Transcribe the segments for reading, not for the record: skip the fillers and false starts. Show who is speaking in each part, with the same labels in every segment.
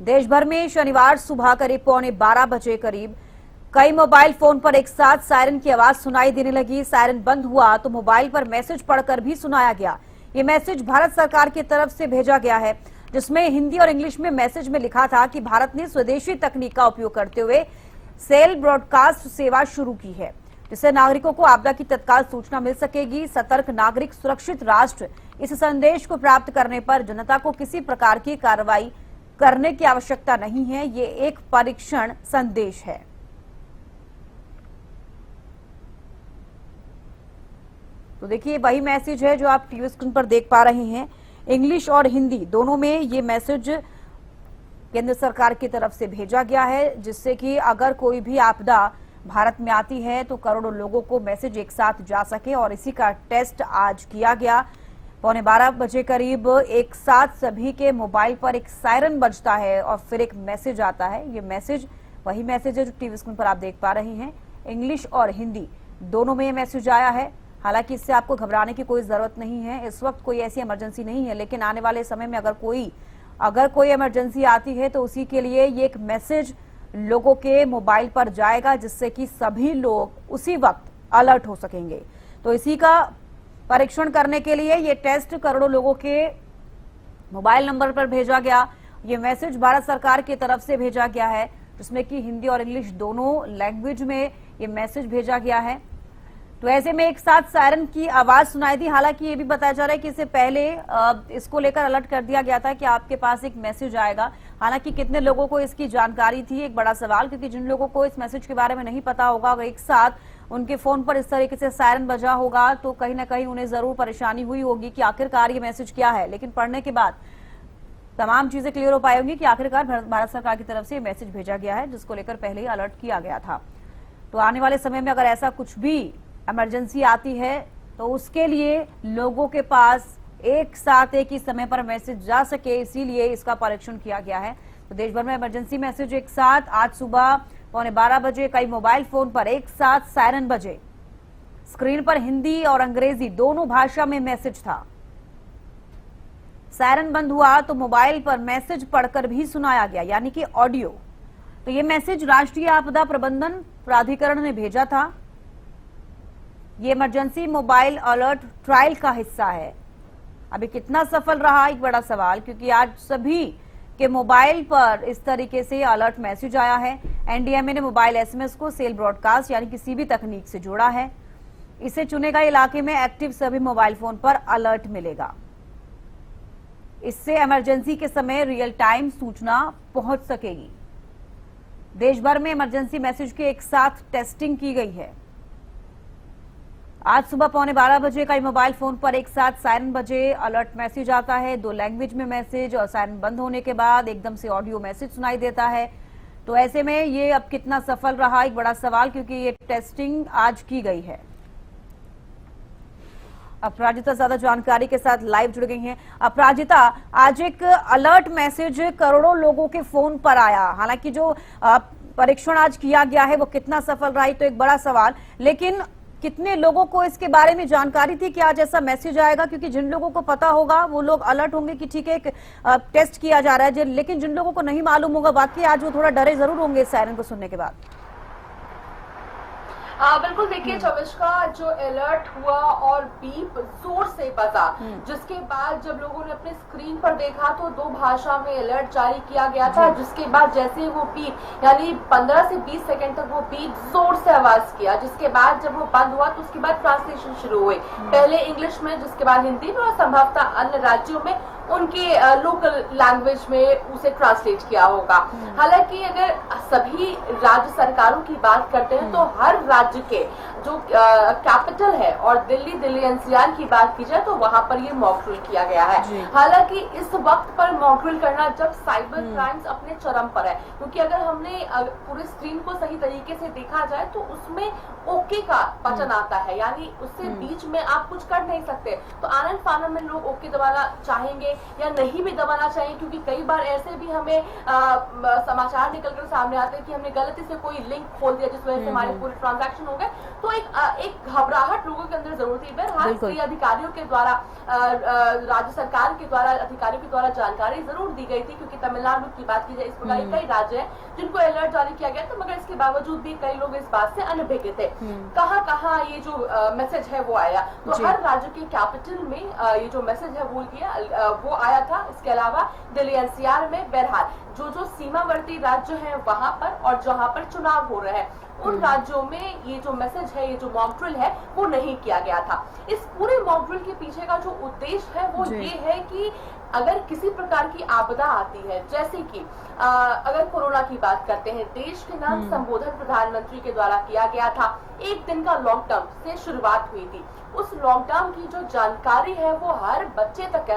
Speaker 1: देश भर में शनिवार सुबह करीब 11:15 बजे करीब कई मोबाइल फोन पर एक साथ सायरन की आवाज सुनाई देने लगी। सायरन बंद हुआ तो मोबाइल पर मैसेज पढ़कर भी सुनाया गया। ये मैसेज भारत सरकार की तरफ से भेजा गया है, जिसमें हिंदी और इंग्लिश में मैसेज में लिखा था कि भारत ने स्वदेशी तकनीक का उपयोग करते हुए सेल ब्रॉडकास्ट सेवा शुरू की है, जिससे नागरिकों को आपदा की तत्काल सूचना मिल सकेगी। सतर्क नागरिक सुरक्षित राष्ट्र इस संदेश को प्राप्त करने पर जनता को किसी प्रकार की कार्रवाई करने की आवश्यकता नहीं है। ये एक परीक्षण संदेश है। तो देखिए वही मैसेज है जो आप टीवी स्क्रीन पर देख पा रहे हैं। इंग्लिश और हिंदी दोनों में ये मैसेज केंद्र सरकार की तरफ से भेजा गया है, जिससे कि अगर कोई भी आपदा भारत में आती है तो करोड़ों लोगों को मैसेज एक साथ जा सके। और इसी का टेस्ट आज किया गया। 11:15 बजे करीब एक साथ सभी के मोबाइल पर एक सायरन बजता है और फिर एक मैसेज आता है। ये मैसेज वही मैसेज है जो टीवी स्क्रीन पर आप देख पा रहे हैं। इंग्लिश और हिंदी दोनों में ये मैसेज आया है। हालांकि इससे आपको घबराने की कोई जरूरत नहीं है। इस वक्त कोई ऐसी इमरजेंसी नहीं है, लेकिन आने वाले समय में अगर कोई इमरजेंसी आती है तो उसी के लिए ये एक मैसेज लोगों के मोबाइल पर जाएगा, जिससे कि सभी लोग उसी वक्त अलर्ट हो सकेंगे। तो इसी का परीक्षण करने के लिए ये टेस्ट करोड़ों लोगों के मोबाइल नंबर पर भेजा गया। ये मैसेज भारत सरकार की तरफ से भेजा गया है, जिसमें कि हिंदी और इंग्लिश दोनों लैंग्वेज में ये मैसेज भेजा गया है। तो ऐसे में एक साथ सायरन की आवाज सुनाई दी। हालांकि ये भी बताया जा रहा है कि इससे पहले इसको लेकर अलर्ट कर दिया गया था कि आपके पास एक मैसेज आएगा। हालांकि कितने लोगों को इसकी जानकारी थी, एक बड़ा सवाल, क्योंकि जिन लोगों को इस मैसेज के बारे में नहीं पता होगा, अगर एक साथ उनके फोन पर इस तरीके से सायरन बजा होगा तो कहीं ना कहीं उन्हें जरूर परेशानी हुई होगी कि आखिरकार ये मैसेज क्या है। लेकिन पढ़ने के बाद तमाम चीजें क्लियर हो पाई होंगी कि आखिरकार भारत सरकार की तरफ से मैसेज भेजा गया है, जिसको लेकर पहले ही अलर्ट किया गया था। तो आने वाले समय में अगर ऐसा कुछ भी इमरजेंसी आती है तो उसके लिए लोगों के पास एक साथ एक ही समय पर मैसेज जा सके, इसीलिए इसका परीक्षण किया गया है। तो देश भर में इमरजेंसी मैसेज एक साथ आज सुबह 11:15 बजे कई मोबाइल फोन पर एक साथ सायरन बजे। स्क्रीन पर हिंदी और अंग्रेजी दोनों भाषा में मैसेज था। सायरन बंद हुआ तो मोबाइल पर मैसेज पढ़कर भी सुनाया गया, यानी कि ऑडियो। तो ये मैसेज राष्ट्रीय आपदा प्रबंधन प्राधिकरण ने भेजा था। ये इमरजेंसी मोबाइल अलर्ट ट्रायल का हिस्सा है। अभी कितना सफल रहा, एक बड़ा सवाल, क्योंकि आज सभी के मोबाइल पर इस तरीके से अलर्ट मैसेज आया है। एनडीएमए ने मोबाइल एसएमएस को सेल ब्रॉडकास्ट यानी किसी भी तकनीक से जोड़ा है। इसे चुने गए इलाके में एक्टिव सभी मोबाइल फोन पर अलर्ट मिलेगा। इससे इमरजेंसी के समय रियल टाइम सूचना पहुंच सकेगी। देश भर में इमरजेंसी मैसेज की एक साथ टेस्टिंग की गई है। आज सुबह 11:15 बजे कई मोबाइल फोन पर एक साथ सायरन बजे अलर्ट मैसेज आता है। 2 लैंग्वेज में मैसेज, और सायरन बंद होने के बाद एकदम से ऑडियो मैसेज सुनाई देता है। तो ऐसे में ये अब कितना सफल रहा, एक बड़ा सवाल, क्योंकि ये टेस्टिंग आज की गई है। अपराजिता ज्यादा जानकारी के साथ लाइव जुड़ गई हैं। अपराजिता, आज एक अलर्ट मैसेज करोड़ों लोगों के फोन पर आया। हालांकि जो परीक्षण आज किया गया है वो कितना सफल रहा तो एक बड़ा सवाल, लेकिन कितने लोगों को इसके बारे में जानकारी थी कि आज ऐसा मैसेज आएगा? क्योंकि जिन लोगों को पता होगा वो लोग अलर्ट होंगे कि ठीक है एक टेस्ट किया जा रहा है, लेकिन जिन लोगों को नहीं मालूम होगा वाकई आज वो थोड़ा डरे जरूर होंगे इस सायरन को सुनने के बाद।
Speaker 2: बिल्कुल, देखिए चविश का जो अलर्ट हुआ और बीप जोर से बजा, जिसके बाद जब लोगों ने अपने स्क्रीन पर देखा तो 2 भाषा में अलर्ट जारी किया गया था। जिसके बाद जैसे वो बीप यानी 15 से 20 सेकंड तक वो बीप जोर से आवाज किया, जिसके बाद जब वो बंद हुआ तो उसके बाद ट्रांसलेशन शुरू हुई, पहले इंग्लिश में, जिसके बाद हिंदी में, और संभवतः अन्य राज्यों में उनके लोकल लैंग्वेज में उसे ट्रांसलेट किया होगा। हालांकि अगर सभी राज्य सरकारों की बात करते हैं तो हर राज्य के जो कैपिटल है और दिल्ली एनसीआर की बात की जाए तो वहां पर ये मॉक ड्रिल किया गया है। हालांकि इस वक्त पर मॉक ड्रिल करना जब साइबर क्राइम्स अपने चरम पर है, क्योंकि अगर हमने पूरी स्क्रीन को सही तरीके से देखा जाए तो उसमें ओके का बटन आता है, यानी उससे बीच में आप कुछ कर नहीं सकते। तो आनंद फानन में लोग ओके दबाना चाहेंगे चाहिए या नहीं भी दबाना चाहिए, क्योंकि कई बार ऐसे भी हमें समाचार निकलकर सामने आते हैं कि हमने गलती से कोई लिंक खोल दिया जिस वजह से हमारे पूरे ट्रांजैक्शन हो गए। तो एक घबराहट लोगों के अंदर जरूर थी। बहरहाल कई अधिकारियों के द्वारा, राज्य सरकार के द्वारा, अधिकारियों के द्वारा जानकारी जरूर दी गई थी, क्योंकि तमिलनाडु की बात की जाए, इस प्रकार कई राज्य हैं जिनको अलर्ट जारी किया गया था, मगर इसके बावजूद भी कई लोग इस बात से अनभिज्ञ थे। कहाँ ये जो मैसेज है वो आया, तो हर राज्य के कैपिटल में ये जो मैसेज है वो आया था। इसके अलावा दिल्ली एनसीआर में, बहरहाल जो सीमावर्ती राज्य हैं वहां पर और जहां पर चुनाव हो रहे हैं उन राज्यों में ये जो मैसेज है, ये जो मॉक ड्रिल है वो नहीं किया गया था। इस पूरे मॉक ड्रिल के पीछे का जो उद्देश्य है वो ये है कि अगर किसी प्रकार की आपदा आती है, जैसे कि अगर कोरोना की बात करते हैं, देश के नाम संबोधन प्रधानमंत्री के द्वारा किया गया था। एक दिन का लॉकडाउन से शुरुआत हुई थी। उस लॉकडाउन की जो जानकारी है वो हर बच्चे तक,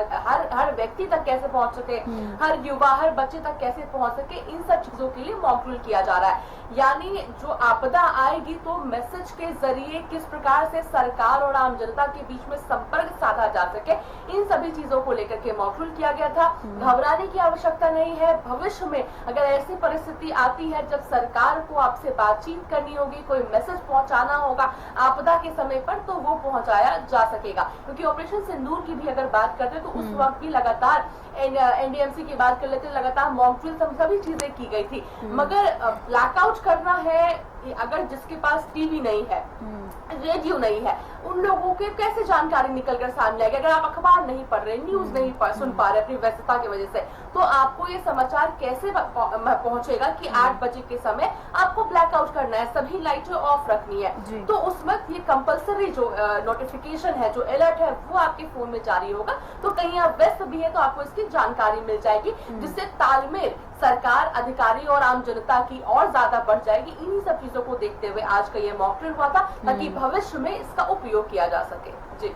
Speaker 2: हर व्यक्ति तक कैसे पहुंच सके, हर युवा, हर बच्चे तक कैसे पहुंच सके, इन सब चीजों के लिए मॉक ड्रिल किया जा रहा है। यानी जो आपदा आएगी तो मैसेज के जरिए किस प्रकार से सरकार और आम जनता के बीच में संपर्क साधा जा सके, इन सभी चीजों को लेकर के मॉक ड्रिल किया गया था। घबराने की आवश्यकता नहीं है। भविष्य में अगर ऐसी परिस्थिति आती है जब सरकार को आपसे बातचीत करनी होगी, कोई मैसेज पहुंचाना होगा आपदा के समय पर, तो वो पहुंचाया जा सकेगा। क्योंकि ऑपरेशन सिंदूर की भी अगर बात करते तो उस वक्त भी लगातार एनडीएमसी की बात कर लेते, लगातार मॉक ड्रिल सभी चीजें की गई थी। मगर ब्लैकआउट करना है, अगर जिसके पास टीवी नहीं है, रेडियो नहीं है, उन लोगों के कैसे जानकारी निकलकर सामने आएगी? अगर आप अखबार नहीं पढ़ रहे, न्यूज नहीं सुन पा रहे अपनी व्यस्तता की वजह से, तो आपको ये समाचार कैसे पहुंचेगा कि 8 बजे के समय आपको ब्लैकआउट करना है, सभी लाइटें ऑफ रखनी है। तो उस वक्त ये कंपल्सरी जो नोटिफिकेशन है, जो अलर्ट है, वो आपके फोन में जारी होगा। तो कहीं आप व्यस्त भी है तो आपको इसकी जानकारी मिल जाएगी, जिससे तालमेल सरकार, अधिकारी और आम जनता की और ज्यादा बढ़ जाएगी। इन्हीं सब चीजों को देखते हुए आज का ये मॉक ड्रिल हुआ था, ताकि भविष्य में इसका उपयोग किया जा सके। जी,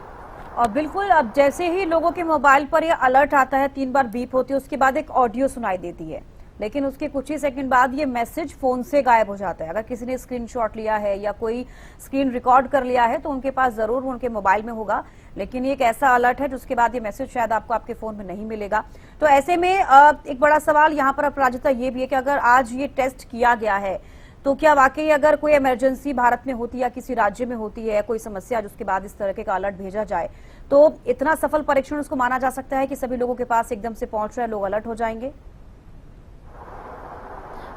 Speaker 1: और बिल्कुल, अब जैसे ही लोगों के मोबाइल पर ये अलर्ट आता है, 3 बार बीप होती है, उसके बाद एक ऑडियो सुनाई देती है, लेकिन उसके कुछ ही सेकंड बाद ये मैसेज फोन से गायब हो जाता है। अगर किसी ने स्क्रीनशॉट लिया है या कोई स्क्रीन रिकॉर्ड कर लिया है तो उनके पास जरूर उनके मोबाइल में होगा, लेकिन ये एक ऐसा अलर्ट है जिसके बाद ये मैसेज शायद आपको आपके फोन में नहीं मिलेगा। तो ऐसे में एक बड़ा सवाल यहाँ पर अपराजिता ये भी है कि अगर आज ये टेस्ट किया गया है तो क्या वाकई अगर कोई इमरजेंसी भारत में होती है या किसी राज्य में होती है, कोई समस्या, जिसके बाद इस तरह का अलर्ट भेजा जाए, तो इतना सफल परीक्षण उसको माना जा सकता है कि सभी लोगों के पास एकदम से पहुंच रहे लोग अलर्ट हो जाएंगे?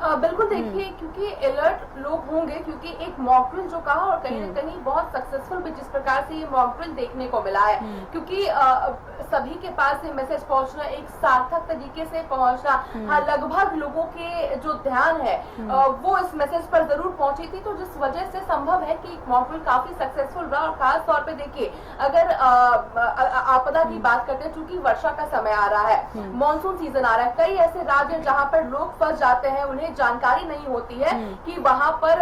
Speaker 2: बिल्कुल, देखिए, क्योंकि अलर्ट लोग होंगे, क्योंकि एक मॉक ड्रिल जो कहा और कहीं न कहीं बहुत सक्सेसफुल भी जिस प्रकार से ये मॉक ड्रिल देखने को मिला है, क्योंकि सभी के पास ये मैसेज पहुंचना, एक सार्थक तरीके से पहुंचना, लगभग लोगों के जो ध्यान है वो इस मैसेज पर जरूर पहुंची थी। तो जिस वजह से संभव है कि मॉक ड्रिल काफी सक्सेसफुल रहा। और खास तौर पे देखिए, अगर आपदा की बात करते हैं, चूंकि वर्षा का समय आ रहा है, मानसून सीजन आ रहा है, कई ऐसे राज्य जहाँ पर लोग फंस जाते हैं, उन्हें जानकारी नहीं होती है कि वहां पर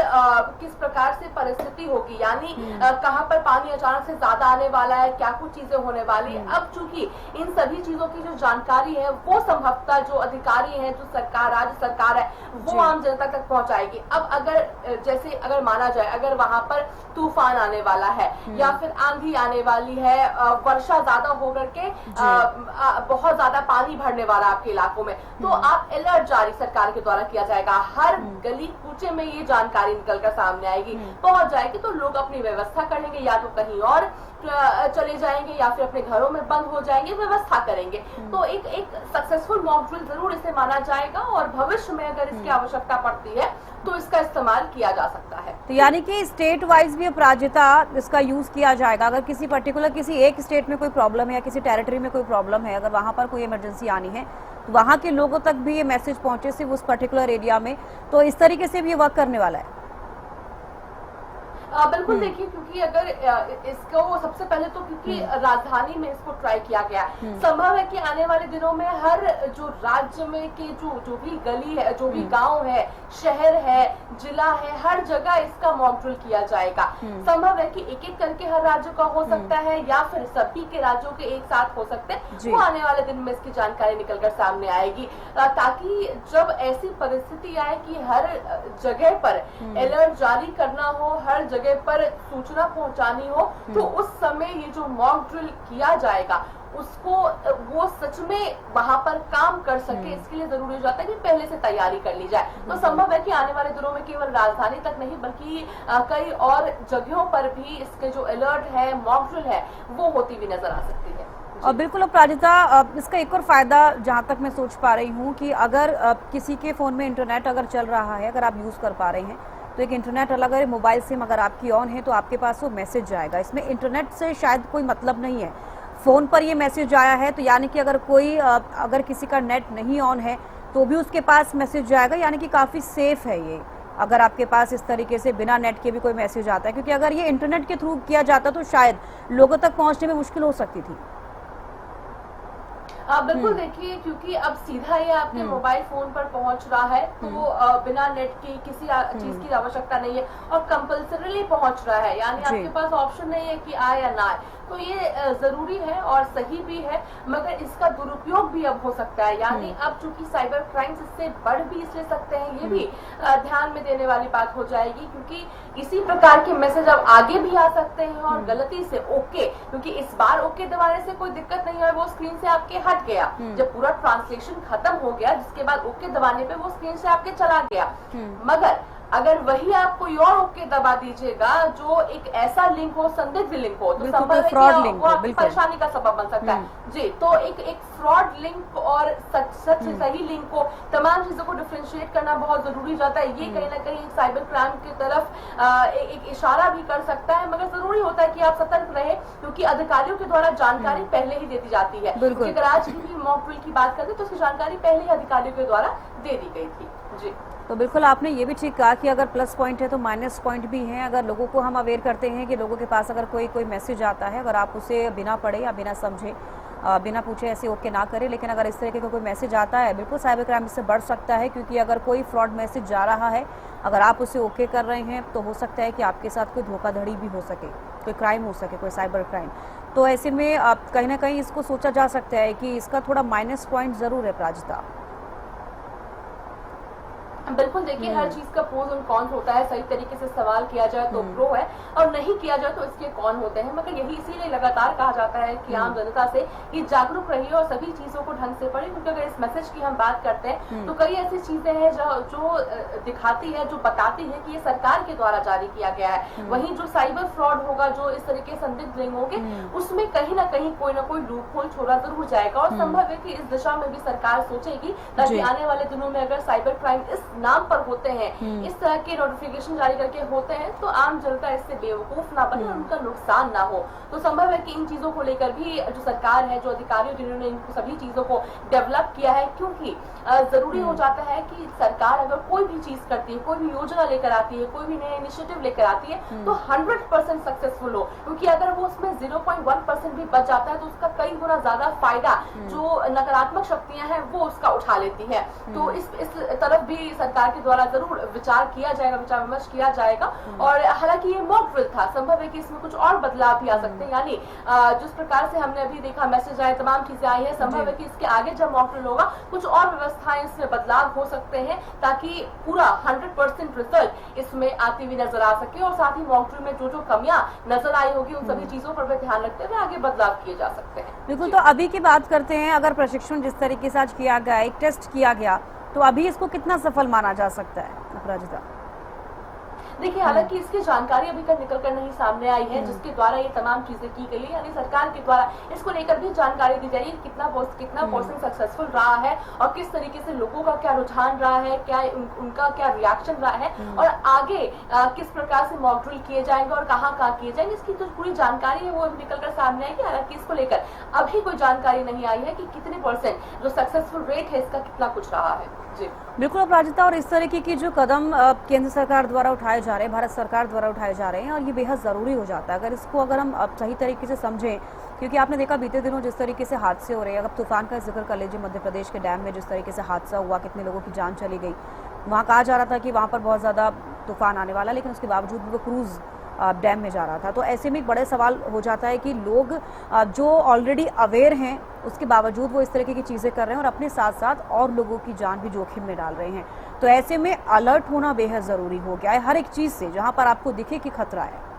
Speaker 2: किस प्रकार से परिस्थिति होगी, यानी कहां पर पानी अचानक से ज्यादा आने वाला है, क्या कुछ चीजें होने वाली है। अब चूंकि इन सभी चीजों की जो जानकारी है वो संभवतः जो अधिकारी हैं, जो सरकार, राज्य सरकार है, वो आम जनता तक पहुंचाएगी। अब अगर माना जाए, अगर वहां पर तूफान आने वाला है या फिर आंधी आने वाली है, वर्षा ज्यादा होकर के बहुत ज्यादा पानी भरने वाला आपके इलाकों में, तो आप अलर्ट जारी सरकार के द्वारा किया जाएगा। हर गली कूचे में ये जानकारी निकलकर सामने आएगी, पहुंच जाएगी, तो लोग अपनी व्यवस्था करेंगे, या तो कहीं और चले जाएंगे या फिर अपने घरों में बंद हो जाएंगे, व्यवस्था करेंगे। तो एक सक्सेसफुल मॉक ड्रिल जरूर इसे माना जाएगा, और भविष्य में अगर इसकी आवश्यकता पड़ती है तो इसका इस्तेमाल किया जा सकता है।
Speaker 1: तो यानी कि स्टेट वाइज भी अपराजिता इसका यूज किया जाएगा। अगर किसी पर्टिकुलर, किसी एक स्टेट में कोई प्रॉब्लम है या किसी टेरिटरी में कोई प्रॉब्लम है, अगर वहां पर कोई इमरजेंसी आनी है तो वहां के लोगों तक भी ये मैसेज पहुंचे सिर्फ उस पर्टिकुलर एरिया में, तो इस तरीके से भी वर्क करने वाला है।
Speaker 2: बिल्कुल, देखिए, क्योंकि अगर इसको सबसे पहले तो क्योंकि राजधानी में इसको ट्राई किया गया, संभव है कि आने वाले दिनों में हर जो राज्य में के जो भी गली है, जो भी गांव है, शहर है, जिला है, हर जगह इसका मॉक ड्रिल किया जाएगा। संभव है कि एक एक करके हर राज्य का हो सकता है, या फिर सभी के राज्यों के एक साथ हो सकते हैं। वो आने वाले दिन में इसकी जानकारी निकलकर सामने आएगी, ताकि जब ऐसी परिस्थिति आए कि हर जगह पर अलर्ट जारी करना हो, हर जगह पर सूचना पहुंचानी हो तो उस समय ये जो मॉक ड्रिल किया जाएगा उसको वो सच में वहां पर काम कर सके, इसके लिए जरूरी हो जाता है कि पहले से तैयारी कर ली जाए। तो संभव है कि आने वाले दिनों में केवल राजधानी तक नहीं बल्कि कई और जगहों पर भी इसके जो अलर्ट है, मॉक ड्रिल है, वो होती हुई नजर आ सकती है।
Speaker 1: और बिल्कुल अपराजिता, इसका एक और फायदा जहां तक मैं सोच पा रही हूं कि अगर किसी के फोन में इंटरनेट अगर चल रहा है, अगर आप यूज कर पा रहे हैं, तो एक इंटरनेट अलग है, मोबाइल सिम अगर आपकी ऑन है तो आपके पास वो मैसेज जाएगा। इसमें इंटरनेट से शायद कोई मतलब नहीं है, फोन पर ये मैसेज आया है तो यानी कि अगर किसी का नेट नहीं ऑन है तो भी उसके पास मैसेज जाएगा, यानी कि काफी सेफ है ये। अगर आपके पास इस तरीके से बिना नेट के भी कोई मैसेज आता है, क्योंकि अगर ये इंटरनेट के थ्रू किया जाता तो शायद लोगों तक पहुंचने में मुश्किल हो सकती थी।
Speaker 2: बिल्कुल देखिए, क्योंकि अब सीधा ये आपके मोबाइल फोन पर पहुंच रहा है तो बिना नेट की किसी चीज की आवश्यकता नहीं है और कंपल्सरीली पहुंच रहा है, यानी आपके पास ऑप्शन नहीं है कि आए या ना आए। तो ये जरूरी है और सही भी है, मगर इसका दुरुपयोग भी अब हो सकता है, यानी अब चूंकि साइबर क्राइम्स इससे बढ़ भी इसलिए सकते हैं, ये भी ध्यान में देने वाली बात हो जाएगी, क्योंकि इसी प्रकार के मैसेज अब आगे भी आ सकते हैं और गलती से ओके, क्योंकि इस बार ओके दबाने से कोई दिक्कत नहीं है, वो स्क्रीन से आपके हट गया। जब पूरा ट्रांसलेशन खत्म हो गया जिसके बाद ओके दबाने पे वो स्क्रीन से आपके चला गया। मगर अगर वही आप कोई और ओके दबा दीजिएगा जो एक ऐसा लिंक हो, संदिग्ध लिंक हो, तो संभव है कि वो आपकी परेशानी का सबब बन सकता है। जी, तो एक फ्रॉड लिंक और सच सही लिंक को, तमाम चीजों को डिफरेंशिएट करना बहुत जरूरी जाता है। ये कहीं ना कहीं साइबर क्राइम की तरफ एक इशारा भी कर सकता है, मगर जरूरी होता है कि आप सतर्क रहे, क्योंकि अधिकारियों के द्वारा जानकारी पहले ही दे दी जाती है। अगर आज की भी मॉक ड्रिल की बात करें तो उसकी जानकारी पहले ही अधिकारियों के द्वारा दे दी गई थी। जी,
Speaker 1: तो बिल्कुल आपने ये भी ठीक कहा कि अगर प्लस पॉइंट है तो माइनस पॉइंट भी है। अगर लोगों को हम अवेयर करते हैं कि लोगों के पास अगर कोई मैसेज आता है, अगर आप उसे बिना पढ़े या बिना समझे, बिना पूछे ऐसे ओके ना करें, लेकिन अगर इस तरीके का कोई मैसेज आता है, बिल्कुल साइबर क्राइम इससे बढ़ सकता है, क्योंकि अगर कोई फ्रॉड मैसेज जा रहा है, अगर आप उसे ओके कर रहे हैं तो हो सकता है कि आपके साथ कोई धोखाधड़ी भी हो सके, कोई क्राइम हो सके, कोई साइबर क्राइम। तो ऐसे में कहीं ना कहीं इसको सोचा जा सकता है कि इसका थोड़ा माइनस पॉइंट जरूर है। प्राजिता,
Speaker 2: बिल्कुल देखिए, हर चीज का प्रोज और कॉन्स होता है। सही तरीके से सवाल किया जाए तो प्रो है और नहीं किया जाए तो इसके कॉन होते हैं, मगर यही इसीलिए लगातार कहा जाता है कि आम जनता से ये जागरूक रहिए और सभी चीजों को ढंग से पढ़े, क्योंकि अगर इस मैसेज की हम बात करते हैं तो कई ऐसी चीजें हैं जो दिखाती है, जो बताती है कि ये सरकार के द्वारा जारी किया गया है। वहीं जो साइबर फ्रॉड होगा, जो इस तरीके संदिग्ध लिंक होंगे, उसमें कहीं ना कहीं कोई ना कोई लूप होल छोड़ा जरूर जाएगा और संभव है कि इस दिशा में भी सरकार सोचेगी, ताकि आने वाले दिनों में अगर साइबर क्राइम इस नाम पर होते हैं, इस तरह के नोटिफिकेशन जारी करके होते हैं, तो आम जनता इससे बेवकूफ ना बने और उनका नुकसान ना हो। तो संभव है कि इन चीजों को लेकर भी जो सरकार है, जो अधिकारी जिन्होंने इन सभी चीजों को डेवलप किया है, क्योंकि जरूरी हो जाता है कि सरकार अगर कोई भी चीज करती है, कोई भी योजना लेकर आती है, कोई भी नया इनिशिएटिव लेकर आती है, तो 100% सक्सेसफुल हो, क्योंकि अगर वो उसमें 0.1% भी बच जाता है तो उसका कई गुना ज्यादा फायदा जो नकारात्मक शक्तियां हैं वो उसका उठा लेती है। तो इस तरफ भी सरकार के द्वारा जरूर विचार किया जाएगा, विचार विमर्श किया जाएगा। और हालांकि ये मॉक ड्रिल था, संभव है कि इसमें कुछ और बदलाव भी आ सकते हैं, यानी जिस प्रकार से हमने अभी देखा मैसेज आए, तमाम चीजें आई है, संभव है कि इसके आगे जब मॉक ड्रिल होगा कुछ और व्यवस्थाएं, इसमें बदलाव हो सकते हैं, ताकि पूरा 100% रिजल्ट इसमें आती हुई नजर आ सके और साथ ही मॉक ड्रिल में जो कमियां नजर आई होगी उन सभी चीजों पर भी ध्यान रखते हुए आगे बदलाव किए जा सकते हैं।
Speaker 1: बिल्कुल, तो अभी की बात करते हैं, अगर प्रशिक्षण जिस तरीके से आज किया गया, एक टेस्ट किया गया, तो अभी इसको कितना सफल माना जा सकता है अपराजिता?
Speaker 2: देखिए, हालांकि इसकी जानकारी अभी तक निकल कर नहीं सामने आई है, जिसके द्वारा ये तमाम चीजें की गई है, यानी सरकार के द्वारा इसको लेकर भी जानकारी दी जाएगी कितना परसेंट सक्सेसफुल रहा है और किस तरीके से लोगों का क्या रुझान रहा है, क्या उनका क्या रिएक्शन रहा है और आगे किस प्रकार से मॉक ड्रिल किए जाएंगे और कहाँ किए जाएंगे, इसकी जो पूरी जानकारी है वो निकल कर सामने आएगी। हालांकि इसको लेकर अभी कोई जानकारी नहीं आई है कि कितने % जो सक्सेसफुल रेट है इसका कितना कुछ रहा है। जी
Speaker 1: बिल्कुल अपराजिता, और इस तरीके की जो कदम केंद्र सरकार द्वारा उठाए जा रहे हैं, भारत सरकार द्वारा उठाए जा रहे हैं, और ये बेहद ज़रूरी हो जाता है अगर हम अब सही तरीके से समझें, क्योंकि आपने देखा बीते दिनों जिस तरीके से हादसे हो रहे हैं। अगर तूफान का जिक्र कर लीजिए, मध्य प्रदेश के डैम में जिस तरीके से हादसा हुआ, कितने लोगों की जान चली गई। वहाँ कहा जा रहा था कि वहाँ पर बहुत ज़्यादा तूफान आने वाला, लेकिन उसके बावजूद भी वो क्रूज़ डैम में जा रहा था। तो ऐसे में एक बड़ा सवाल हो जाता है कि लोग जो ऑलरेडी अवेयर हैं उसके बावजूद वो इस तरीके की चीज़ें कर रहे हैं और अपने साथ साथ और लोगों की जान भी जोखिम में डाल रहे हैं। तो ऐसे में अलर्ट होना बेहद ज़रूरी हो गया है हर एक चीज़ से, जहाँ पर आपको दिखे कि खतरा है।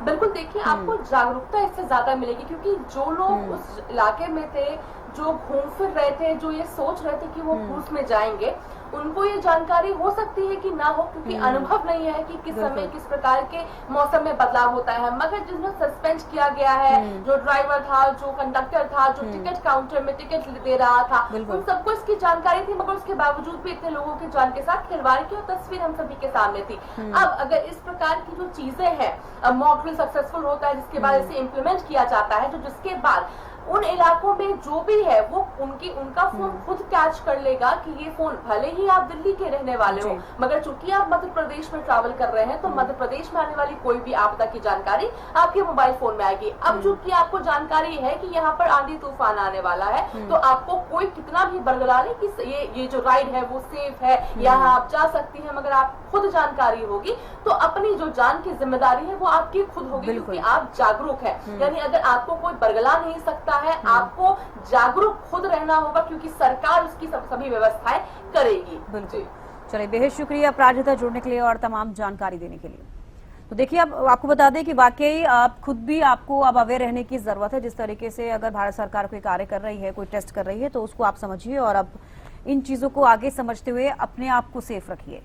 Speaker 2: बिल्कुल, देखिए आपको जागरूकता इससे ज्यादा मिलेगी, क्योंकि जो लोग उस इलाके में थे, जो घूम फिर रहे थे, जो ये सोच रहे थे कि वो क्रूज में जाएंगे, उनको ये जानकारी हो सकती है कि ना हो, क्योंकि अनुभव नहीं है कि किस समय किस प्रकार के मौसम में बदलाव होता है। मगर जिन्हें सस्पेंड किया गया है, जो ड्राइवर था, जो कंडक्टर था, जो टिकट काउंटर में टिकट दे रहा था, उन सबको इसकी जानकारी थी, मगर उसके बावजूद भी इतने लोगों की जान के साथ खिलवाड़ की और तस्वीर हम सभी के सामने थी। अब अगर इस प्रकार की जो चीजें हैं, मॉक ड्रिल सक्सेसफुल होता है, जिसके बाद इसे इम्प्लीमेंट किया जाता है, तो जिसके बाद उन इलाकों में जो भी है वो उनका फोन खुद कैच कर लेगा कि ये फोन, भले ही आप दिल्ली के रहने वाले हो, मगर चूंकि आप मध्य प्रदेश में ट्रैवल कर रहे हैं, तो मध्य प्रदेश में आने वाली कोई भी आपदा की जानकारी आपके मोबाइल फोन में आएगी। अब चूंकि आपको जानकारी है कि यहाँ पर आंधी तूफान आने वाला है, तो आपको कोई कितना भी बरगला ले कि ये जो राइड है वो सेफ है, यहाँ आप जा सकती हैं, मगर आप खुद जानकारी होगी तो अपनी जो जान की जिम्मेदारी है वो आपकी खुद होगी, क्योंकि आप जागरूक है। यानी अगर आपको कोई बरगला नहीं सकता है, आपको जागरूक खुद रहना होगा, क्योंकि सरकार उसकी सभी व्यवस्थाएं करेगी।
Speaker 1: बिल्कुल। चलिए, बेहद शुक्रिया अपराजिता जुड़ने के लिए और तमाम जानकारी देने के लिए। तो देखिए, अब आपको बता दें कि वाकई आप खुद भी आपको अब अवेयर रहने की जरूरत है। जिस तरीके से अगर भारत सरकार कोई कार्य कर रही है, कोई टेस्ट कर रही है, तो उसको आप समझिए और अब इन चीजों को आगे समझते हुए अपने आप को सेफ रखिए।